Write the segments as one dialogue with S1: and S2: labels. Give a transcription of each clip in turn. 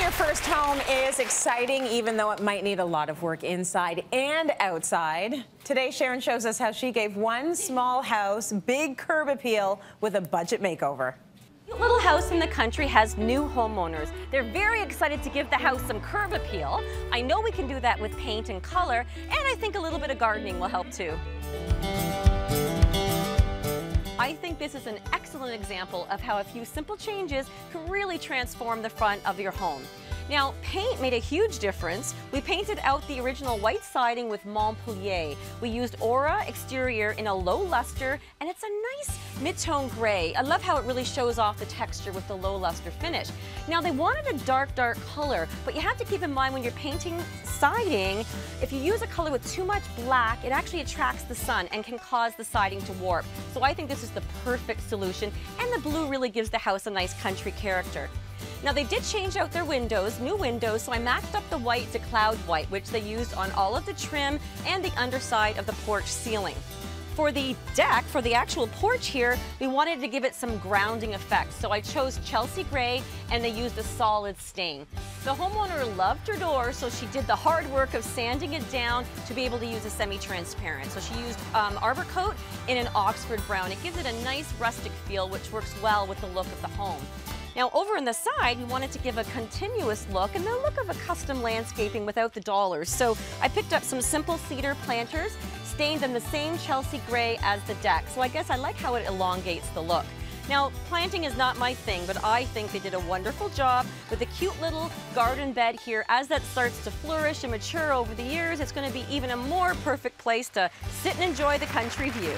S1: your first home is exciting, even though it might need a lot of work inside and outside. Today, Sharon shows us how she gave one small house big curb appeal with a budget makeover.
S2: A little house in the country has new homeowners. They're very excited to give the house some curb appeal. I know we can do that with paint and color, and I think a little bit of gardening will help too. I think this is an excellent example of how a few simple changes can really transform the front of your home. Now, paint made a huge difference. We painted out the original white siding with Montpellier. We used Aura exterior in a low luster, and it's a nice mid-tone gray. I love how it really shows off the texture with the low luster finish. Now, they wanted a dark color, but you have to keep in mind when you're painting siding, if you use a color with too much black, it actually attracts the sun and can cause the siding to warp. So I think this is the perfect solution, and the blue really gives the house a nice country character. Now, they did change out their windows, new windows, so I matched up the white to cloud white, which they used on all of the trim and the underside of the porch ceiling. For the deck, for the actual porch here, we wanted to give it some grounding effect, so I chose Chelsea Gray, and they used a solid stain. The homeowner loved her door, so she did the hard work of sanding it down to be able to use a semi-transparent. So she used Arbor Coat in an Oxford brown. It gives it a nice rustic feel, which works well with the look of the home. Now, over on the side, we wanted to give a continuous look and the look of a custom landscaping without the dollars. So I picked up some simple cedar planters, stained them the same Chelsea Gray as the deck. So I guess I like how it elongates the look. Now, planting is not my thing, but I think they did a wonderful job with a cute little garden bed here. As that starts to flourish and mature over the years, it's going to be even a more perfect place to sit and enjoy the country view.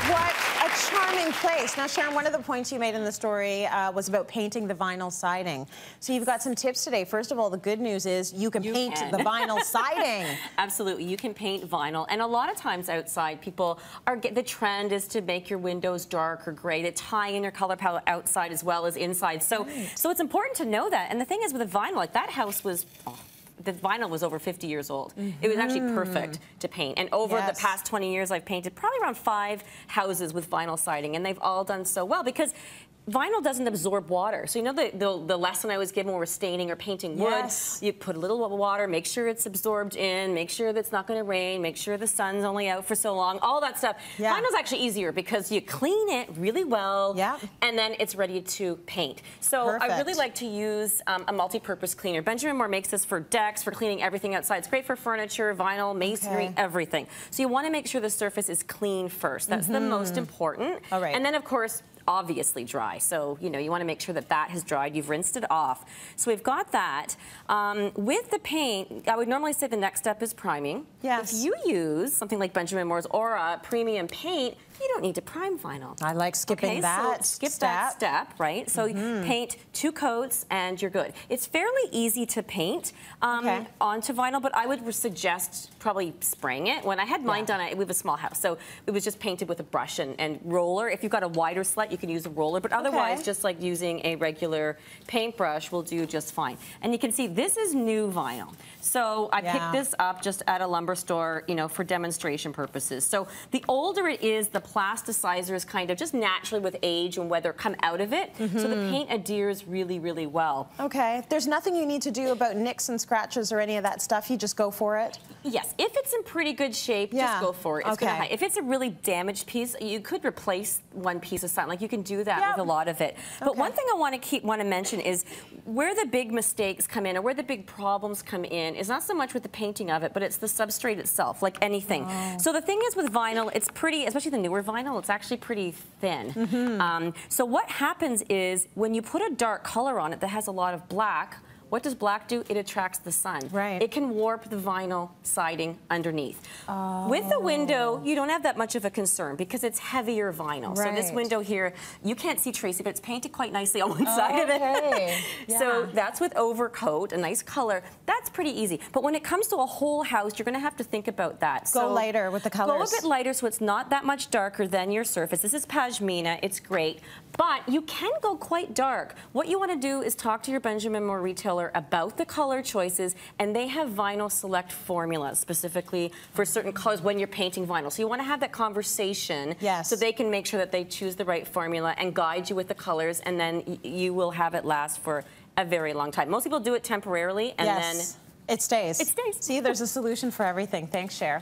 S1: What a charming place. Now, Sharon, one of the points you made in the story was about painting the vinyl siding. So you've got some tips today. First of all, the good news is you can paint the vinyl siding.
S2: Absolutely, you can paint vinyl. And a lot of times outside, people the trend is to make your windows dark or gray, to tie in your color palette outside as well as inside. So, so it's important to know that. And the thing is with the vinyl, like that house was, the vinyl was over 50 years old. It was actually perfect to paint. And over the past 20 years, I've painted probably around 5 houses with vinyl siding, and they've all done so well because vinyl doesn't absorb water. So you know the lesson I was given when we're staining or painting wood, you put a little water, make sure it's absorbed in, make sure that it's not going to rain, make sure the sun's only out for so long, all that stuff. Vinyl's actually easier because you clean it really well and then it's ready to paint. So I really like to use a multi-purpose cleaner. Benjamin Moore makes this for decks, for cleaning everything outside. It's great for furniture, vinyl, masonry, everything. So you want to make sure the surface is clean first. That's the most important. And then, of course, obviously dry. So, you know, you want to make sure that that has dried. You've rinsed it off. So we've got that. With the paint, I would normally say the next step is priming. If you use something like Benjamin Moore's Aura Premium Paint, you don't need to prime vinyl.
S1: I like skipping that
S2: so skip that step, right? So you paint 2 coats and you're good. It's fairly easy to paint onto vinyl, but I would suggest probably spraying it. When I had mine done, we have a small house, so it was just painted with a brush and roller. If you've got a wider slat, you can use a roller, but otherwise, just like using a regular paintbrush will do just fine. And you can see this is new vinyl. So I picked this up just at a lumber store, you know, for demonstration purposes. So the older it is, the plasticizers kind of just naturally with age and weather come out of it. So the paint adheres really, really well.
S1: There's nothing you need to do about nicks and scratches or any of that stuff. You just go for it?
S2: Yes, if it's in pretty good shape, just go for it. It's gonna hide. If it's a really damaged piece, you could replace one piece of siding. Like you can do that with a lot of it. But one thing I want to mention is where the big mistakes come in or where the big problems come in is not so much with the painting of it, but it's the substrate itself, like anything. So the thing is with vinyl, it's pretty, especially the newer vinyl, it's actually pretty thin. So what happens is when you put a dark color on it that has a lot of black, what does black do? It attracts the sun. It can warp the vinyl siding underneath. With the window, you don't have that much of a concern because it's heavier vinyl. So this window here, you can't see Tracy, but it's painted quite nicely on one side of it. So that's with overcoat, a nice color. That's pretty easy. But when it comes to a whole house, you're going to have to think about that.
S1: Go lighter with the colors.
S2: Go a bit lighter so it's not that much darker than your surface. This is Pashmina. It's great. But you can go quite dark. What you want to do is talk to your Benjamin Moore retailer about the color choices, and they have vinyl select formulas specifically for certain colors when you're painting vinyl. So you want to have that conversation so they can make sure that they choose the right formula and guide you with the colors, and then you will have it last for a very long time. Most people do it temporarily and then
S1: it stays.
S2: It stays.
S1: See, there's a solution for everything. Thanks, Cher.